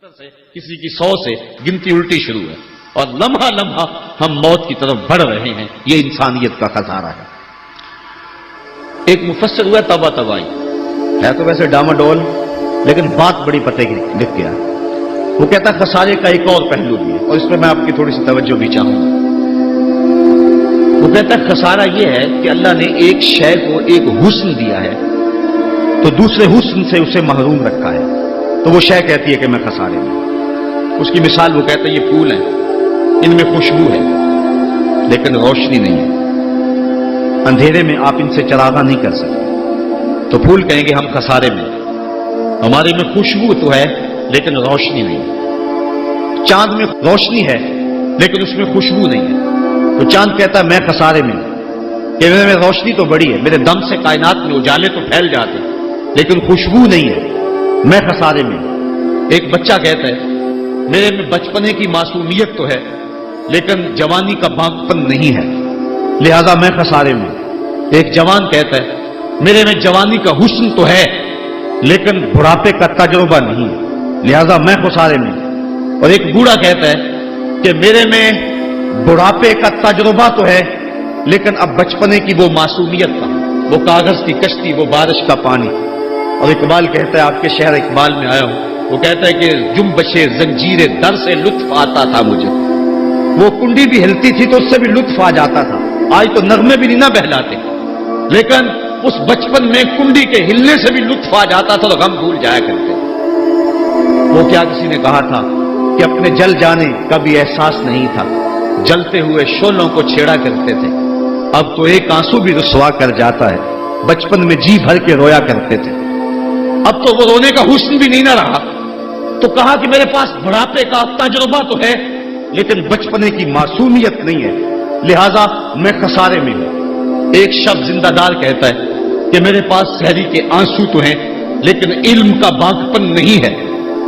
70 سے کسی کی 100 سے گنتی الٹی شروع ہے اور لمحہ لمحہ ہم موت کی طرف بڑھ رہے ہیں. یہ انسانیت کا خسارہ ہے. ایک مفسر ہوا توبہ تباہی ہے تو ویسے ڈاماڈول لیکن بات بڑی پتے کی لکھ گیا. وہ کہتا ہے خسارے کا ایک اور پہلو بھی ہے اور اس پہ میں آپ کی تھوڑی سی توجہ بھی چاہوں گا. وہ کہتا ہے خسارہ یہ ہے کہ اللہ نے ایک شے کو ایک حسن دیا ہے تو دوسرے حسن سے اسے محروم رکھا ہے تو وہ شے کہتی ہے کہ میں خسارے میں. اس کی مثال وہ کہتا ہے یہ پھول ہیں ان میں خوشبو ہے لیکن روشنی نہیں ہے. اندھیرے میں آپ ان سے چراغاں نہیں کر سکتے. تو پھول کہیں گے ہم خسارے میں, ہمارے میں خوشبو تو ہے لیکن روشنی نہیں ہے. چاند میں روشنی ہے لیکن اس میں خوشبو نہیں ہے. تو چاند کہتا ہے میں خسارے میں کہ میرے میں روشنی تو بڑی ہے, میرے دم سے کائنات میں اجالے تو پھیل جاتے لیکن خوشبو نہیں ہے, میں خسارے میں. ایک بچہ کہتا ہے میرے میں بچپنے کی معصومیت تو ہے لیکن جوانی کا باغپن نہیں ہے لہذا میں خسارے میں. ایک جوان کہتا ہے میرے میں جوانی کا حسن تو ہے لیکن بڑھاپے کا تجربہ نہیں ہے لہذا میں خسارے میں. اور ایک بوڑھا کہتا ہے کہ میرے میں بڑھاپے کا تجربہ تو ہے لیکن اب بچپنے کی وہ معصومیت تھا, وہ کاغذ کی کشتی, وہ بارش کا پانی. اور اقبال کہتا ہے آپ کے شہر اقبال میں آیا ہوں, وہ کہتا ہے کہ جنبش زنجیر در سے لطف آتا تھا مجھے. وہ کنڈی بھی ہلتی تھی تو اس سے بھی لطف آ جاتا تھا. آج تو نغمے بھی نہیں نہ بہلاتے لیکن اس بچپن میں کنڈی کے ہلنے سے بھی لطف آ جاتا تھا تو غم بھول جایا کرتے. وہ کیا کسی نے کہا تھا کہ اپنے جل جانے کا بھی احساس نہیں تھا, جلتے ہوئے شعلوں کو چھیڑا کرتے تھے. اب تو ایک آنسو بھی رسوا کر جاتا ہے, بچپن میں جی بھر کے رویا کرتے تھے. اب تو وہ رونے کا حسن بھی نہیں نہ رہا. تو کہا کہ میرے پاس بڑھاپے کا تجربہ تو ہے لیکن بچپنے کی معصومیت نہیں ہے لہذا میں خسارے میں ہوں. ایک شخص زندہ دار کہتا ہے کہ میرے پاس سحری کے آنسو تو ہیں لیکن علم کا باغپن نہیں ہے.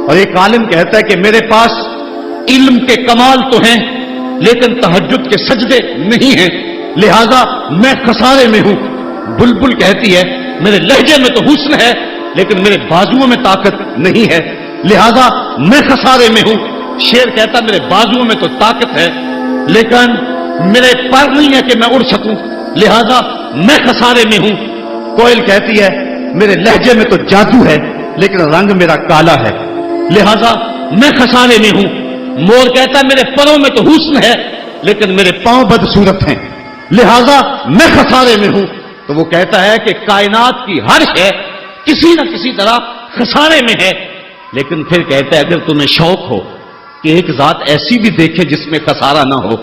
اور ایک عالم کہتا ہے کہ میرے پاس علم کے کمال تو ہیں لیکن تہجد کے سجدے نہیں ہیں لہذا میں خسارے میں ہوں. بلبل کہتی ہے میرے لہجے میں تو حسن ہے لیکن میرے بازوؤں میں طاقت نہیں ہے لہذا میں خسارے میں ہوں. شیر کہتا میرے بازوؤں میں تو طاقت ہے لیکن میرے پر نہیں ہے کہ میں اڑ سکوں لہذا میں خسارے میں ہوں. کوئل کہتی ہے میرے لہجے میں تو جادو ہے لیکن رنگ میرا کالا ہے لہذا میں خسارے میں ہوں. مور کہتا ہے میرے پروں میں تو حسن ہے لیکن میرے پاؤں بدصورت ہیں لہذا میں خسارے میں ہوں. تو وہ کہتا ہے کہ کائنات کی ہر شے کسی نہ کسی طرح خسارے میں ہے لیکن پھر کہتا ہے اگر تمہیں شوق ہو کہ ایک ذات ایسی بھی دیکھے جس میں خسارہ نہ ہو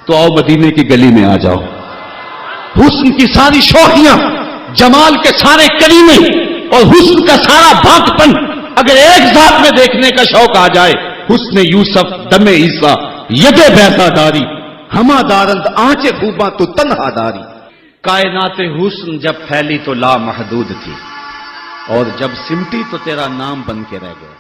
تو آؤ مدینے کی گلی میں آ جاؤ. حسن کی ساری شوخیاں, جمال کے سارے کریمے اور حسن کا سارا بھاگپن اگر ایک ذات میں دیکھنے کا شوق آ جائے, حسن یوسف دم عیسیٰ ید بیضا داری ہما دارند آنچ خوباں تو تنہا داری. کائنات حسن جب پھیلی تو لا محدود تھی اور جب سمٹی تو تیرا نام بن کے رہ گیا.